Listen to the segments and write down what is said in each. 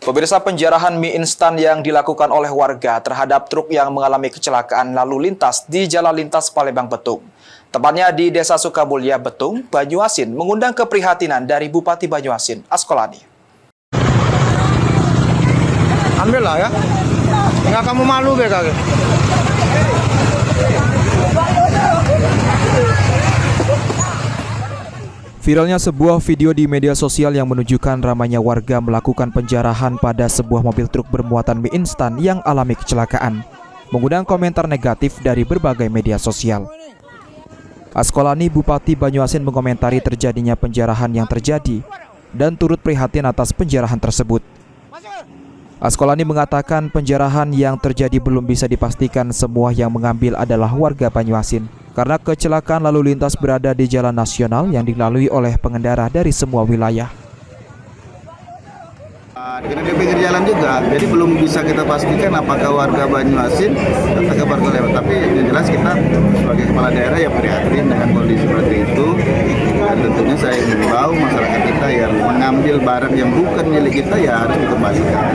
Pemirsa, penjarahan mie instan yang dilakukan oleh warga terhadap truk yang mengalami kecelakaan lalu lintas di Jalan Lintas Palembang Betung. Tepatnya di Desa Sukamulya, Betung, Banyuasin, mengundang keprihatinan dari Bupati Banyuasin, Askolani. Ambil lah ya, nggak kamu malu be kagak? Viralnya sebuah video di media sosial yang menunjukkan ramainya warga melakukan penjarahan pada sebuah mobil truk bermuatan mie instan yang alami kecelakaan, mengundang komentar negatif dari berbagai media sosial. Askolani, Bupati Banyuasin, mengomentari terjadinya penjarahan yang terjadi dan turut prihatin atas penjarahan tersebut. Askolani mengatakan penjarahan yang terjadi belum bisa dipastikan semua yang mengambil adalah warga Banyuasin, karena kecelakaan lalu lintas berada di jalan nasional yang dilalui oleh pengendara dari semua wilayah. Karena di pinggir jalan juga, jadi belum bisa kita pastikan apakah warga Banyuasin atau warga lewat. Tapi yang jelas kita sebagai kepala daerah ya prihatin dengan kondisi seperti itu. Dan tentunya saya mengimbau masyarakat kita yang mengambil barang yang bukan milik kita ya harus dikembalikan.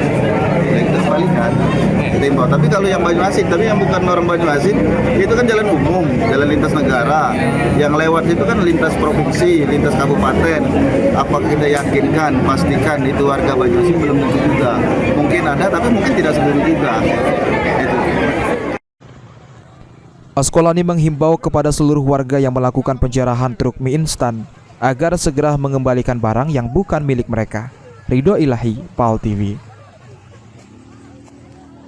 Kita imbau. Tapi kalau yang Banyuasin, tapi yang bukan orang Banyuasin, itu kan jalan umum, jalan lintas negara. Yang lewat itu kan lintas provinsi, lintas kabupaten. Apa kita yakinkan, pastikan itu warga Banyuasin? Belum tentu juga. Mungkin ada, tapi mungkin tidak seluruh juga. Itu. Askolani menghimbau kepada seluruh warga yang melakukan penjarahan truk mie instan agar segera mengembalikan barang yang bukan milik mereka. Ridho Ilahi, PAL TV.